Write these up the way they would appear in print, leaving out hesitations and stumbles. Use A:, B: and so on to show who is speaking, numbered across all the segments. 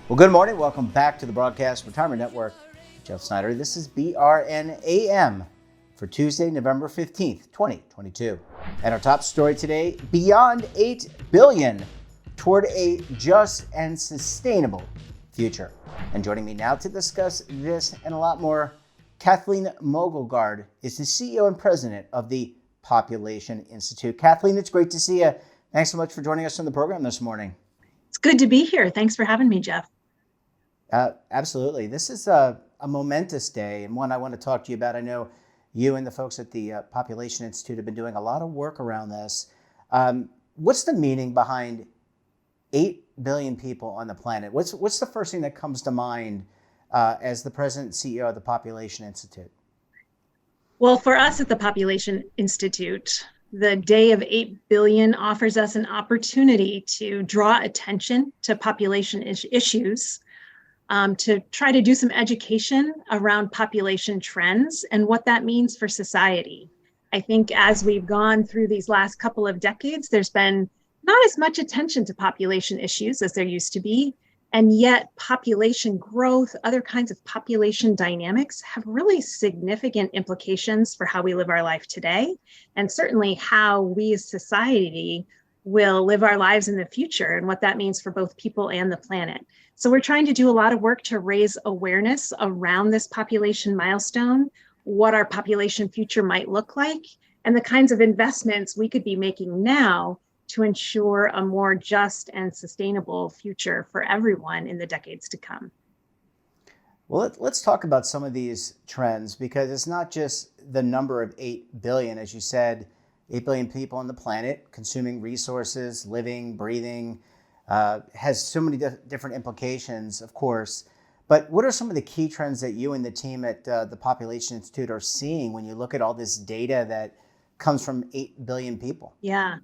A: Well, good morning. Welcome back to the Broadcast Retirement Network. Jeff Snyder. This is BRN AM for Tuesday, November 15th, 2022. And our top story today, beyond $8 billion toward a just and sustainable future. And joining me now to discuss this and a lot more, Kathleen Mogelgaard is the CEO and president of the Population Institute. Kathleen, it's great to see you. Thanks so much for joining us on the program this morning.
B: It's good to be here. Thanks for having me, Jeff.
A: Absolutely. This is a momentous day and one I want to talk to you about. I know you and the folks at the Population Institute have been doing a lot of work around this. What's the meaning behind 8 billion people on the planet? What's the first thing that comes to mind as the president and CEO of the Population Institute?
B: Well, for us at the Population Institute, the day of 8 billion offers us an opportunity to draw attention to population issues, to try to do some education around population trends and what that means for society. I think as we've gone through these last couple of decades, there's been not as much attention to population issues as there used to be. And yet population growth, other kinds of population dynamics have really significant implications for how we live our life today, and certainly how we as society will live our lives in the future and what that means for both people and the planet. So we're trying to do a lot of work to raise awareness around this population milestone, what our population future might look like, and the kinds of investments we could be making now to ensure a more just and sustainable future for everyone in the decades to come.
A: Well, let's talk about some of these trends, because it's not just the number of 8 billion, as you said, 8 billion people on the planet consuming resources, living, breathing, has so many different implications, of course. But what are some of the key trends that you and the team at the Population Institute are seeing when you look at all this data that comes from 8 billion people?
B: Yeah.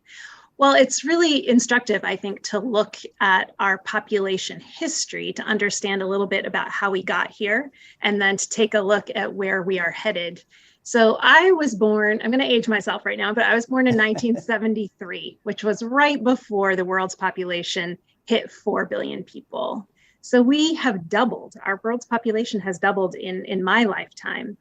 B: Well, it's really instructive, I think, to look at our population history to understand a little bit about how we got here, and then to take a look at where we are headed. So I was born, I'm going to age myself right now, but I was born in 1973, which was right before the world's population hit 4 billion people. So we have doubled, our world's population has doubled in my lifetime.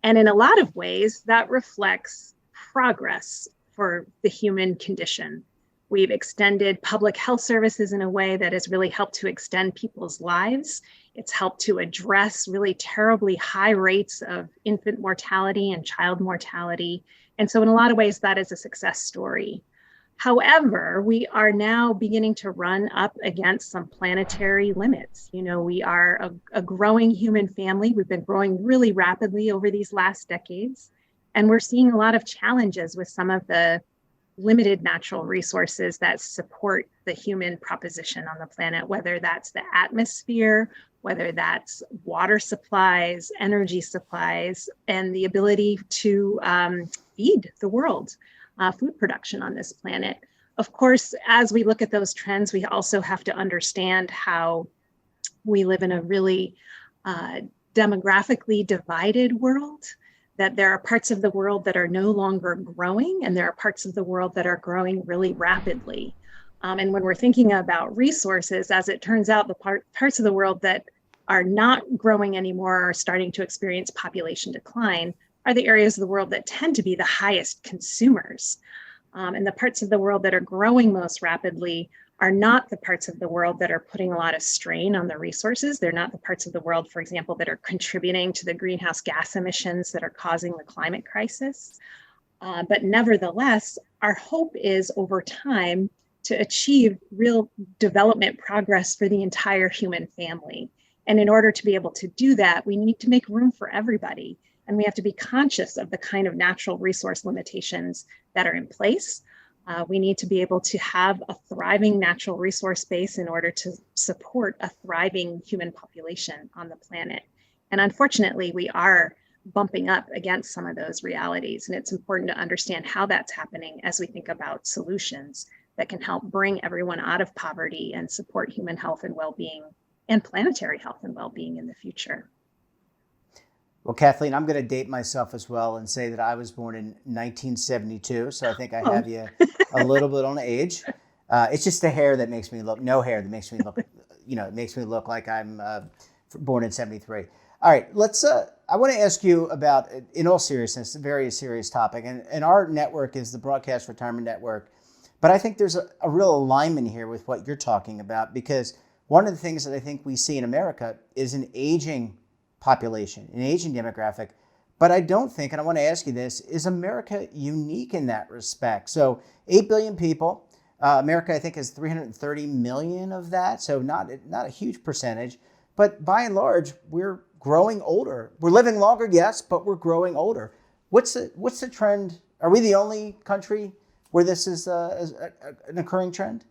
B: And in a lot of ways, that reflects progress for the human condition. We've extended public health services in a way that has really helped to extend people's lives. It's helped to address really terribly high rates of infant mortality and child mortality. And so in a lot of ways, that is a success story. However, we are now beginning to run up against some planetary limits. You know, we are a growing human family. We've been growing really rapidly over these last decades. And we're seeing a lot of challenges with some of the limited natural resources that support the human proposition on the planet, whether that's the atmosphere, whether that's water supplies, energy supplies, and the ability to feed the world, food production on this planet. Of course, as we look at those trends, we also have to understand how we live in a really demographically divided world, that there are parts of the world that are no longer growing, and there are parts of the world that are growing really rapidly. And when we're thinking about resources, as it turns out, the parts of the world that are not growing anymore are starting to experience population decline are the areas of the world that tend to be the highest consumers. And the parts of the world that are growing most rapidly are not the parts of the world that are putting a lot of strain on the resources. They're not the parts of the world, for example, that are contributing to the greenhouse gas emissions that are causing the climate crisis. But nevertheless, our hope is over time to achieve real development progress for the entire human family. And in order to be able to do that, we need to make room for everybody. And we have to be conscious of the kind of natural resource limitations that are in place. We need to be able to have a thriving natural resource base in order to support a thriving human population on the planet. And unfortunately, we are bumping up against some of those realities. And it's important to understand how that's happening as we think about solutions that can help bring everyone out of poverty and support human health and well-being and planetary health and well-being in the future.
A: Well, Kathleen, I'm going to date myself as well and say that I was born in 1972. So I think I have you a little bit on age. It's just the hair that makes me look, no hair that makes me look, it makes me look like I'm born in 73. All right, I want to ask you about, in all seriousness, a very serious topic. And our network is the Broadcast Retirement Network. But I think there's a real alignment here with what you're talking about, because one of the things that I think we see in America is an aging population, an aging demographic. But I don't think, and I want to ask you this, is America unique in that respect? So 8 billion people. America, I think, has 330 million of that. So not a huge percentage. But by and large, we're growing older. We're living longer, yes, but we're growing older. What's the trend? Are we the only country where this is an occurring trend?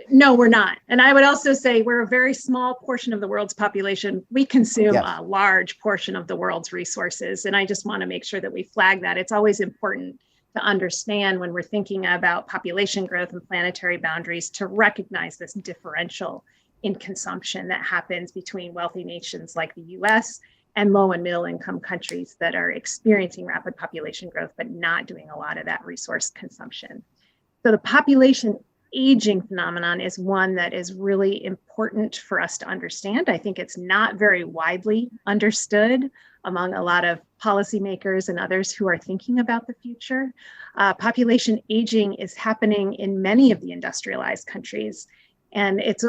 B: No, we're not. And I would also say we're a very small portion of the world's population. We consume a large portion of the world's resources. And I just want to make sure that we flag that. It's always important to understand when we're thinking about population growth and planetary boundaries to recognize this differential in consumption that happens between wealthy nations like the US and low and middle income countries that are experiencing rapid population growth, but not doing a lot of that resource consumption. So the population aging phenomenon is one that is really important for us to understand. I think it's not very widely understood among a lot of policymakers and others who are thinking about the future. Population aging is happening in many of the industrialized countries. And it's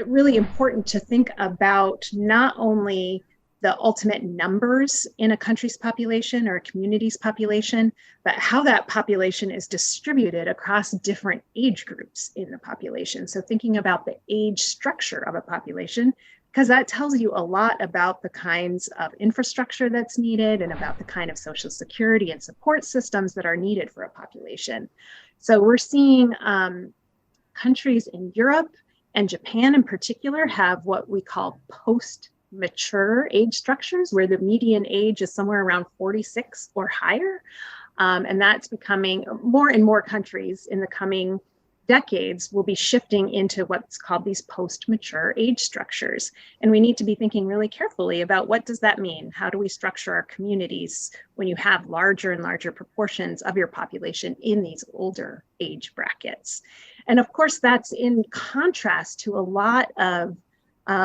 B: really important to think about not only the ultimate numbers in a country's population or a community's population, but how that population is distributed across different age groups in the population. So thinking about the age structure of a population, because that tells you a lot about the kinds of infrastructure that's needed and about the kind of social security and support systems that are needed for a population. So we're seeing countries in Europe and Japan in particular have what we call post-mature age structures, where the median age is somewhere around 46 or higher. And that's becoming more and more countries in the coming decades will be shifting into what's called these post-mature age structures. And we need to be thinking really carefully about what does that mean? How do we structure our communities when you have larger and larger proportions of your population in these older age brackets? And of course, that's in contrast to a lot of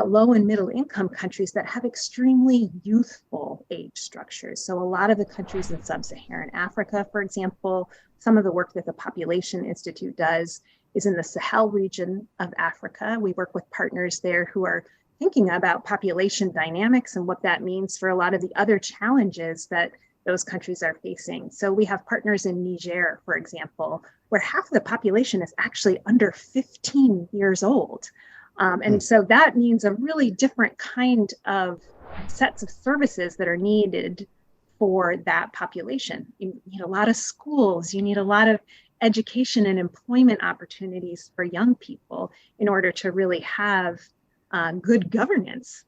B: low and middle income countries that have extremely youthful age structures. So a lot of the countries in sub-Saharan Africa, for example, some of the work that the Population Institute does is in the Sahel region of Africa. We work with partners there who are thinking about population dynamics and what that means for a lot of the other challenges that those countries are facing. So we have partners in Niger, for example, where half of the population is actually under 15 years old. And so that means a really different kind of sets of services that are needed for that population. You need a lot of schools, you need a lot of education and employment opportunities for young people in order to really have good governance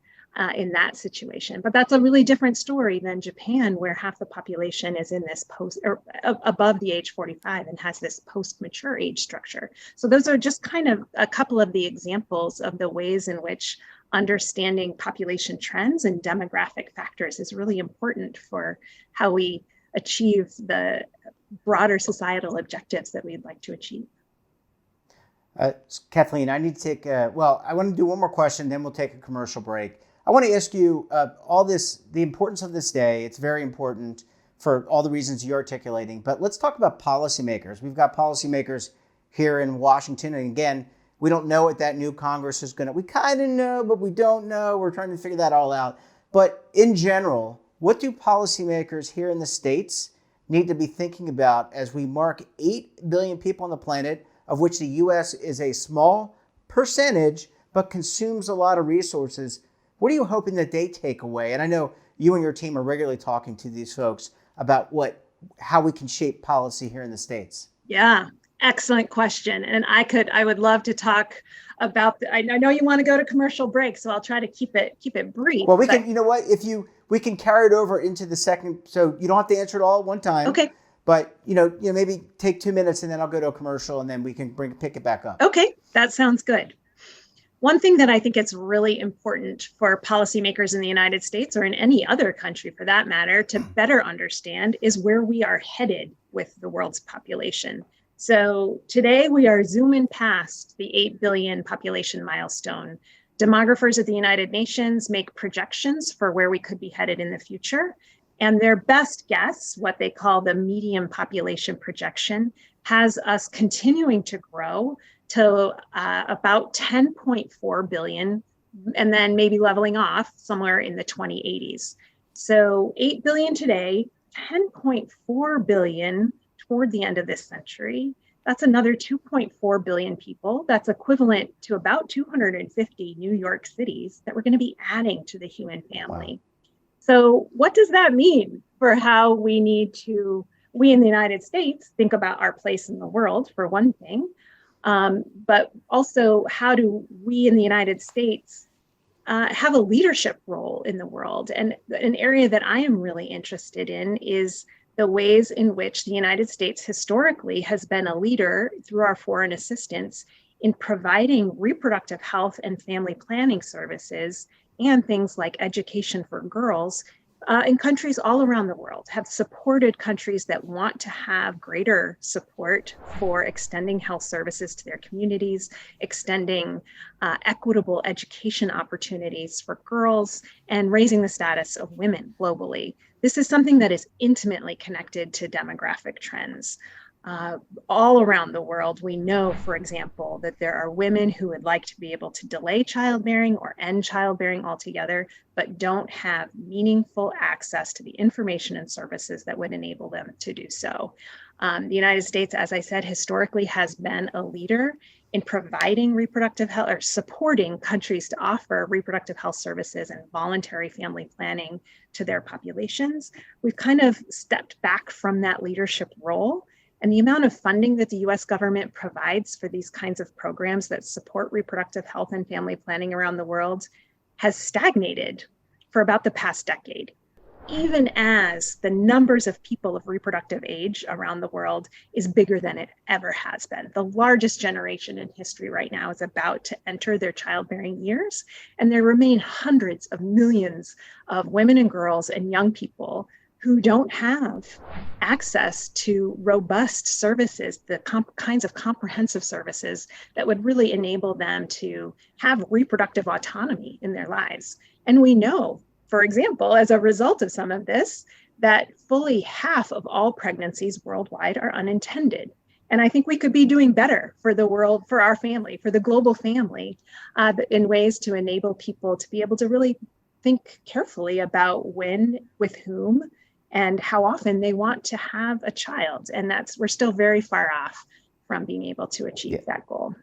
B: in that situation. But that's a really different story than Japan, where half the population is in this above the age 45 and has this post-mature age structure. So those are just kind of a couple of the examples of the ways in which understanding population trends and demographic factors is really important for how we achieve the broader societal objectives that we'd like to achieve.
A: Kathleen, I need to take, I want to do one more question, then we'll take a commercial break. I want to ask you the importance of this day. It's very important for all the reasons you're articulating, but let's talk about policymakers. We've got policymakers here in Washington, and again, we don't know what that new Congress is we kind of know, but we don't know. We're trying to figure that all out. But in general, what do policymakers here in the States need to be thinking about as we mark 8 billion people on the planet, of which the U.S. is a small percentage, but consumes a lot of resources? What are you hoping that they take away? And I know you and your team are regularly talking to these folks about how we can shape policy here in the States.
B: Yeah. Excellent question. And I would love to talk about, I know you want to go to commercial break, so I'll try to keep it brief.
A: Well, we can, you know what, we can carry it over into the second, so you don't have to answer it all at one time.
B: Okay.
A: But, maybe take 2 minutes and then I'll go to a commercial and then we can pick it back up.
B: Okay, that sounds good. One thing that I think it's really important for policymakers in the United States or in any other country for that matter to better understand is where we are headed with the world's population. So today we are zooming past the 8 billion population milestone. Demographers at the United Nations make projections for where we could be headed in the future. And their best guess, what they call the median population projection, has us continuing to grow to about 10.4 billion, and then maybe leveling off somewhere in the 2080s. So 8 billion today, 10.4 billion toward the end of this century. That's another 2.4 billion people. That's equivalent to about 250 New York cities that we're going to be adding to the human family. Wow. So what does that mean for how we in the United States think about our place in the world, for one thing, but also how do we in the United States have a leadership role in the world? And an area that I am really interested in is the ways in which the United States historically has been a leader through our foreign assistance in providing reproductive health and family planning services and things like education for girls in countries all around the world, have supported countries that want to have greater support for extending health services to their communities, extending equitable education opportunities for girls, and raising the status of women globally. This is something that is intimately connected to demographic trends. All around the world, we know, for example, that there are women who would like to be able to delay childbearing or end childbearing altogether, but don't have meaningful access to the information and services that would enable them to do so. The United States, as I said, historically has been a leader in providing reproductive health or supporting countries to offer reproductive health services and voluntary family planning to their populations. We've kind of stepped back from that leadership role. And the amount of funding that the US government provides for these kinds of programs that support reproductive health and family planning around the world has stagnated for about the past decade, even as the numbers of people of reproductive age around the world is bigger than it ever has been. The largest generation in history right now is about to enter their childbearing years, and there remain hundreds of millions of women and girls and young people who don't have access to robust services, the kinds of comprehensive services that would really enable them to have reproductive autonomy in their lives. And we know, for example, as a result of some of this, that fully half of all pregnancies worldwide are unintended. And I think we could be doing better for the world, for our family, for the global family, in ways to enable people to be able to really think carefully about when, with whom, and how often they want to have a child. And we're still very far off from being able to achieve that goal.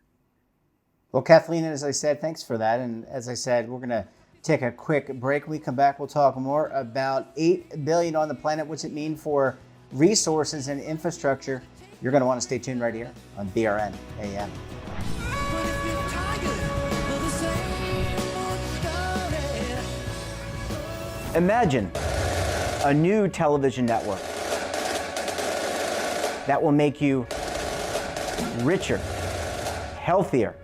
A: Well, Kathleen, as I said, thanks for that. And as I said, we're going to take a quick break. When we come back, we'll talk more about 8 billion on the planet. What's it mean for resources and infrastructure? You're going to want to stay tuned right here on BRN AM. Imagine a new television network that will make you richer, healthier,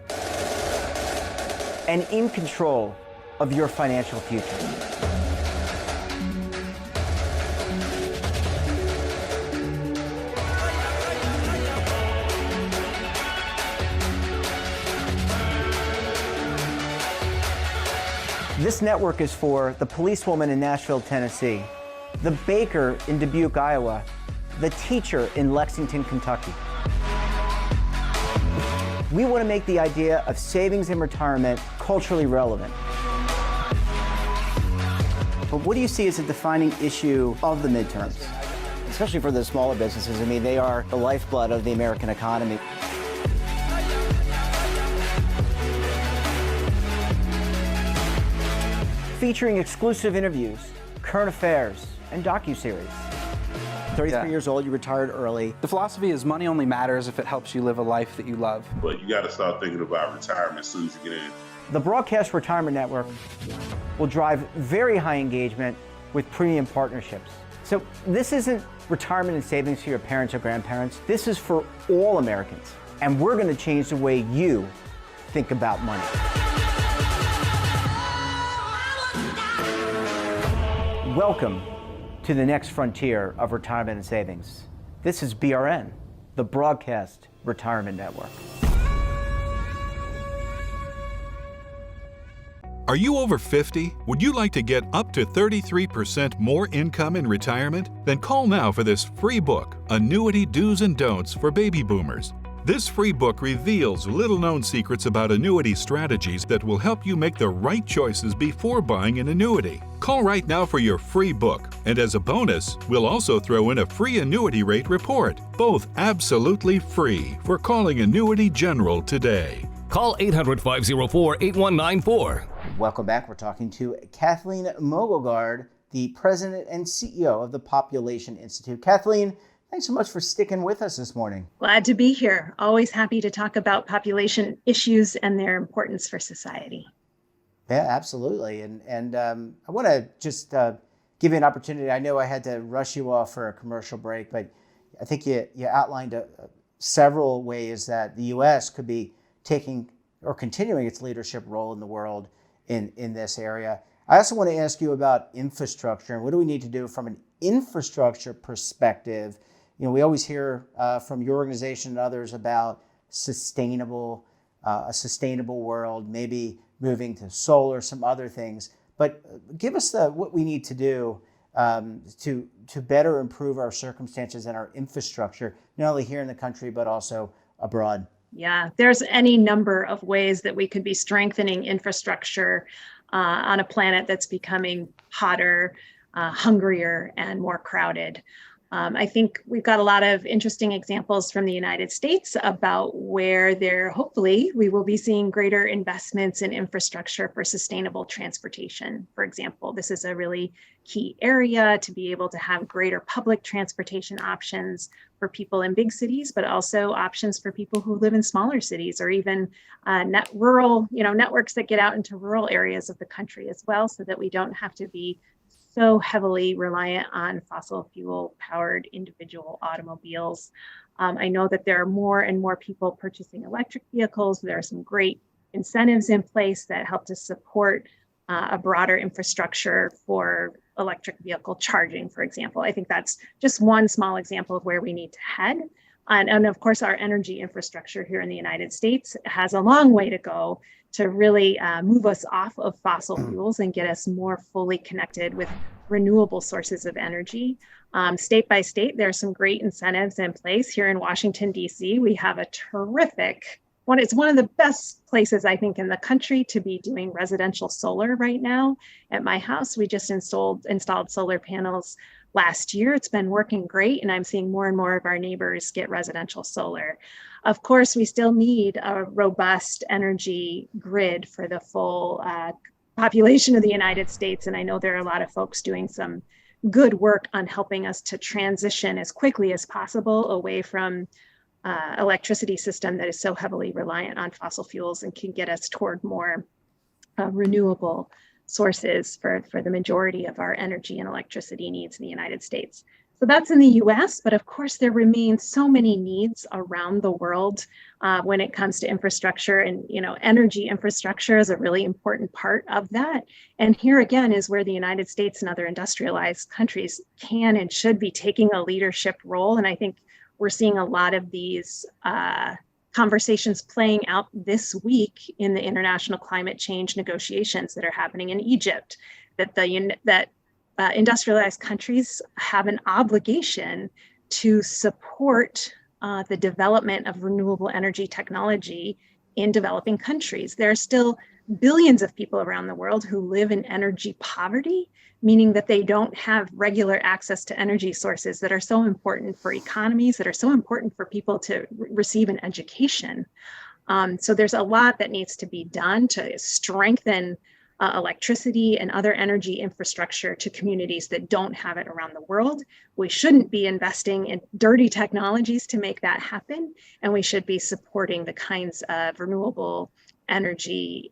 A: and in control of your financial future. This network is for the policewoman in Nashville, Tennessee, the baker in Dubuque, Iowa, the teacher in Lexington, Kentucky. We want to make the idea of savings and retirement culturally relevant. But what do you see as a defining issue of the midterms, especially for the smaller businesses? I mean, they are the lifeblood of the American economy. Featuring exclusive interviews, current affairs, and docuseries. 33 years old, you retired early.
C: The philosophy is money only matters if it helps you live a life that you love.
D: But you got to start thinking about retirement as soon as you get in.
A: The Broadcast Retirement Network will drive very high engagement with premium partnerships. So this isn't retirement and savings for your parents or grandparents. This is for all Americans. And we're going to change the way you think about money. Welcome to the next frontier of retirement and savings. This is BRN, the Broadcast Retirement Network.
E: Are you over 50? Would you like to get up to 33% more income in retirement? Then call now for this free book, Annuity Do's and Don'ts for Baby Boomers. This free book reveals little-known secrets about annuity strategies that will help you make the right choices before buying an annuity. Call right now for your free book, and as a bonus, we'll also throw in a free annuity rate report, both absolutely free for calling Annuity General today.
F: Call 800-504-8194.
A: Welcome back. We're talking to Kathleen Mogelgaard, the President and CEO of the Population Institute. Kathleen, thanks so much for sticking with us this morning.
B: Glad to be here. Always happy to talk about population issues and their importance for society.
A: Yeah, absolutely. And I want to just give you an opportunity. I know I had to rush you off for a commercial break, but I think you outlined several ways that the U.S. could be taking or continuing its leadership role in the world in this area. I also want to ask you about infrastructure and what do we need to do from an infrastructure perspective. You know, we always hear from your organization and others about a sustainable world, maybe moving to solar, some other things. But give us what we need to do to better improve our circumstances and our infrastructure, not only here in the country, but also abroad.
B: Yeah, there's any number of ways that we could be strengthening infrastructure on a planet that's becoming hotter, hungrier, and more crowded. I think we've got a lot of interesting examples from the United States about where hopefully we will be seeing greater investments in infrastructure for sustainable transportation. For example, this is a really key area to be able to have greater public transportation options for people in big cities, but also options for people who live in smaller cities or even rural, networks that get out into rural areas of the country as well, so that we don't have to be so heavily reliant on fossil fuel powered individual automobiles. I know that there are more and more people purchasing electric vehicles. There are some great incentives in place that help to support a broader infrastructure for electric vehicle charging, for example. I think that's just one small example of where we need to head. And of course, our energy infrastructure here in the United States has a long way to go to really move us off of fossil fuels and get us more fully connected with renewable sources of energy. State by state, there are some great incentives in place. Here in Washington, D.C., we have a terrific one. It's one of the best places, I think, in the country to be doing residential solar right now. At my house, we just installed solar panels last year. It's been working great, and I'm seeing more and more of our neighbors get residential solar. Of course, we still need a robust energy grid for the full population of the United States, and I know there are a lot of folks doing some good work on helping us to transition as quickly as possible away from electricity system that is so heavily reliant on fossil fuels and can get us toward more renewable sources for the majority of our energy and electricity needs in the United States. So that's in the US, but of course there remain so many needs around the world when it comes to infrastructure, and energy infrastructure is a really important part of that. And here again is where the United States and other industrialized countries can and should be taking a leadership role. And I think we're seeing a lot of these conversations playing out this week in the international climate change negotiations that are happening in Egypt, that industrialized countries have an obligation to support the development of renewable energy technology in developing countries. There are still billions of people around the world who live in energy poverty, meaning that they don't have regular access to energy sources that are so important for economies, that are so important for people to receive an education. So there's a lot that needs to be done to strengthen electricity and other energy infrastructure to communities that don't have it around the world. We shouldn't be investing in dirty technologies to make that happen, and we should be supporting the kinds of renewable energy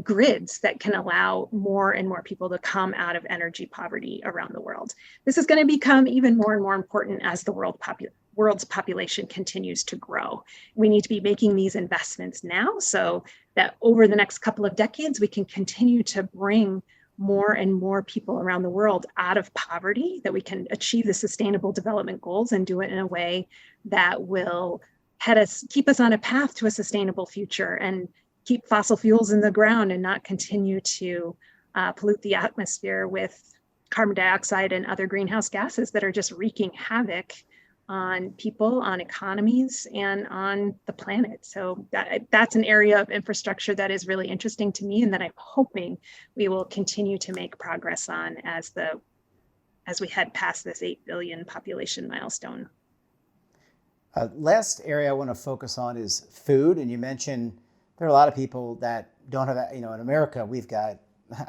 B: grids that can allow more and more people to come out of energy poverty around the world. This is going to become even more and more important as the world's population continues to grow. We need to be making these investments now so that over the next couple of decades, we can continue to bring more and more people around the world out of poverty, that we can achieve the Sustainable Development Goals and do it in a way that will keep us on a path to a sustainable future and keep fossil fuels in the ground and not continue to pollute the atmosphere with carbon dioxide and other greenhouse gases that are just wreaking havoc on people, on economies, and on the planet. So that's an area of infrastructure that is really interesting to me and that I'm hoping we will continue to make progress on as we head past this 8 billion population milestone.
A: Last area I want to focus on is food. And you mentioned there are a lot of people that don't have, in America,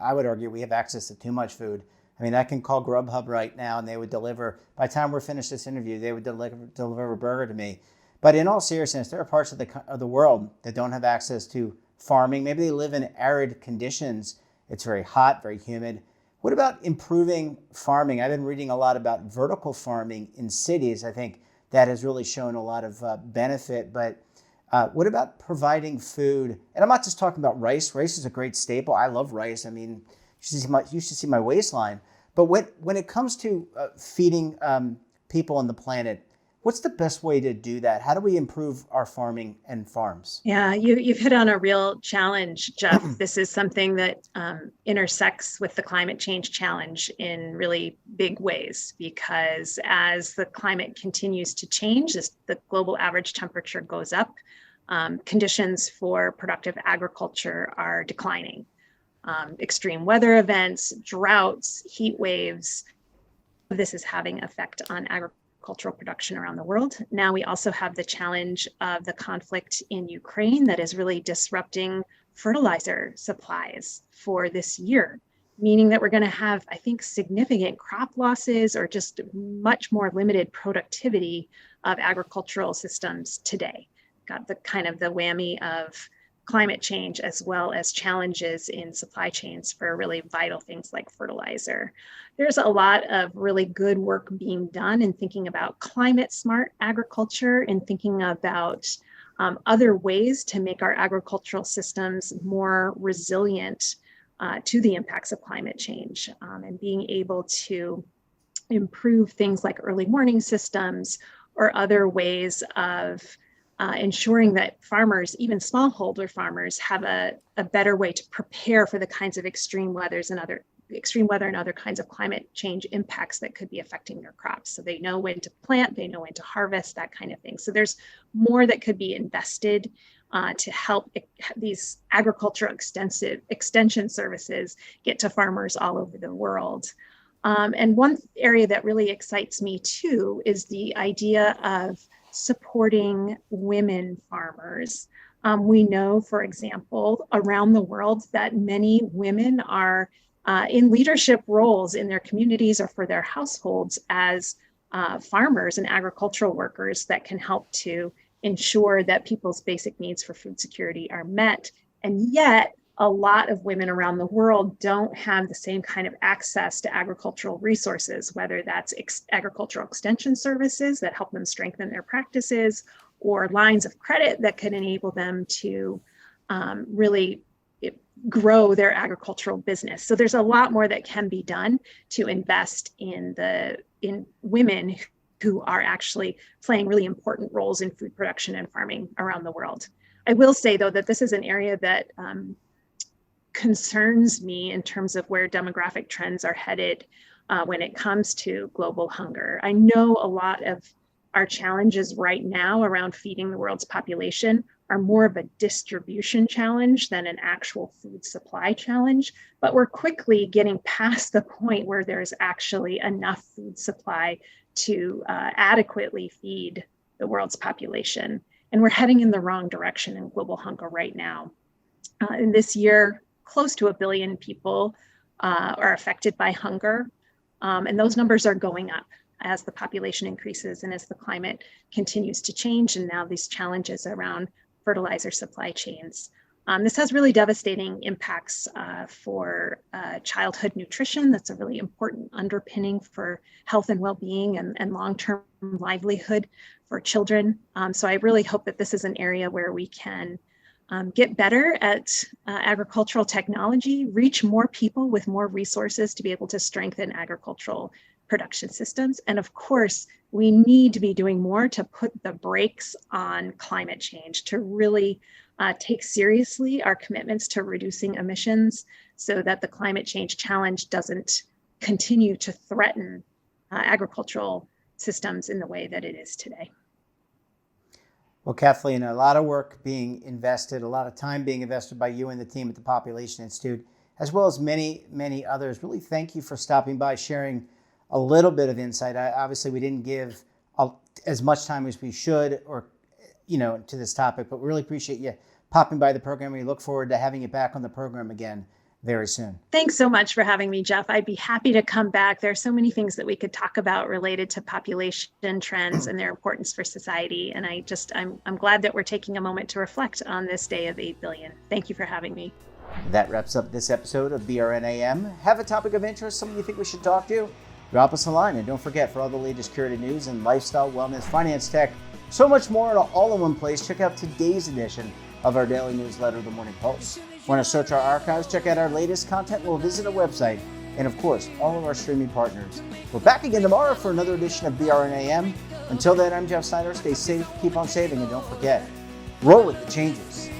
A: I would argue we have access to too much food. I mean, I can call Grubhub right now and they would deliver, by the time we're finished this interview, they would deliver a burger to me. But in all seriousness, there are parts of the world that don't have access to farming. Maybe they live in arid conditions. It's very hot, very humid. What about improving farming? I've been reading a lot about vertical farming in cities. I think that has really shown a lot of benefit. But what about providing food? And I'm not just talking about rice. Rice is a great staple. I love rice. I mean, you should see my waistline. But when it comes to feeding people on the planet, what's the best way to do that? How do we improve our farming and farms?
B: Yeah, you've hit on a real challenge, Jeff. This is something that intersects with the climate change challenge in really big ways, because as the climate continues to change, as the global average temperature goes up, conditions for productive agriculture are declining. Extreme weather events, droughts, heat waves, this is having effect on agricultural production around the world. Now we also have the challenge of the conflict in Ukraine that is really disrupting fertilizer supplies for this year, meaning that we're going to have, I think, significant crop losses or just much more limited productivity of agricultural systems today. Got the kind of the whammy of climate change as well as challenges in supply chains for really vital things like fertilizer. There's a lot of really good work being done in thinking about climate smart agriculture and thinking about other ways to make our agricultural systems more resilient to the impacts of climate change, and being able to improve things like early warning systems or other ways of ensuring that farmers, even smallholder farmers, have a better way to prepare for the kinds of extreme weather and other kinds of climate change impacts that could be affecting their crops. So they know when to plant, they know when to harvest, that kind of thing. So there's more that could be invested to help these agricultural extension services get to farmers all over the world. And one area that really excites me too is the idea of supporting women farmers. We know, for example, around the world that many women are in leadership roles in their communities or for their households as farmers and agricultural workers that can help to ensure that people's basic needs for food security are met. And yet, a lot of women around the world don't have the same kind of access to agricultural resources, whether that's agricultural extension services that help them strengthen their practices, or lines of credit that could enable them to really grow their agricultural business. So there's a lot more that can be done to invest in women who are actually playing really important roles in food production and farming around the world. I will say, though, that this is an area that concerns me in terms of where demographic trends are headed when it comes to global hunger. I know a lot of our challenges right now around feeding the world's population are more of a distribution challenge than an actual food supply challenge, but we're quickly getting past the point where there's actually enough food supply to adequately feed the world's population. And we're heading in the wrong direction in global hunger right now. In this year, close to 1 billion people are affected by hunger. And those numbers are going up as the population increases and as the climate continues to change. And now these challenges around fertilizer supply chains. This has really devastating impacts for childhood nutrition. That's a really important underpinning for health and well-being and long-term livelihood for children. So I really hope that this is an area where we can get better at agricultural technology, reach more people with more resources to be able to strengthen agricultural production systems. And of course, we need to be doing more to put the brakes on climate change, to really take seriously our commitments to reducing emissions so that the climate change challenge doesn't continue to threaten agricultural systems in the way that it is today.
A: Well, Kathleen, a lot of work being invested, a lot of time being invested by you and the team at the Population Institute, as well as many, many others. Really thank you for stopping by, sharing a little bit of insight. Obviously, we didn't give as much time as we should to this topic, but we really appreciate you popping by the program. We look forward to having you back on the program again very soon. Thanks
B: so much for having me, Jeff. I'd be happy to come back. There are so many things that we could talk about related to population trends and their importance for society. And I'm glad that we're taking a moment to reflect on this day of 8 billion. Thank you for having me.
A: That wraps up this episode of BRN AM. Have a topic of interest, someone you think we should talk to? Drop us a line. And don't forget, for all the latest curated news and lifestyle, wellness, finance, tech, so much more all in one place, check out today's edition of our daily newsletter, The Morning Pulse. Want to search our archives, check out our latest content, we'll visit our website, and of course, all of our streaming partners. We're back again tomorrow for another edition of BRN AM. Until then, I'm Jeff Snyder. Stay safe, keep on saving, and don't forget, roll with the changes.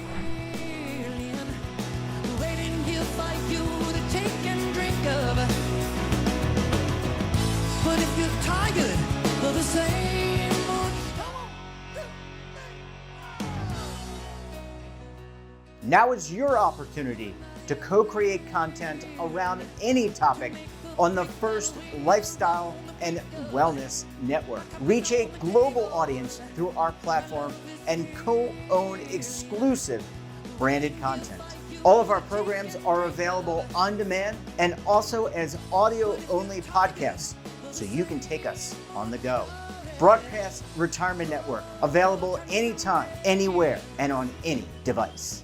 A: Now is your opportunity to co-create content around any topic on the first lifestyle and wellness network. Reach a global audience through our platform and co-own exclusive branded content. All of our programs are available on demand and also as audio-only podcasts, so you can take us on the go. Broadcast Retirement Network, available anytime, anywhere, and on any device.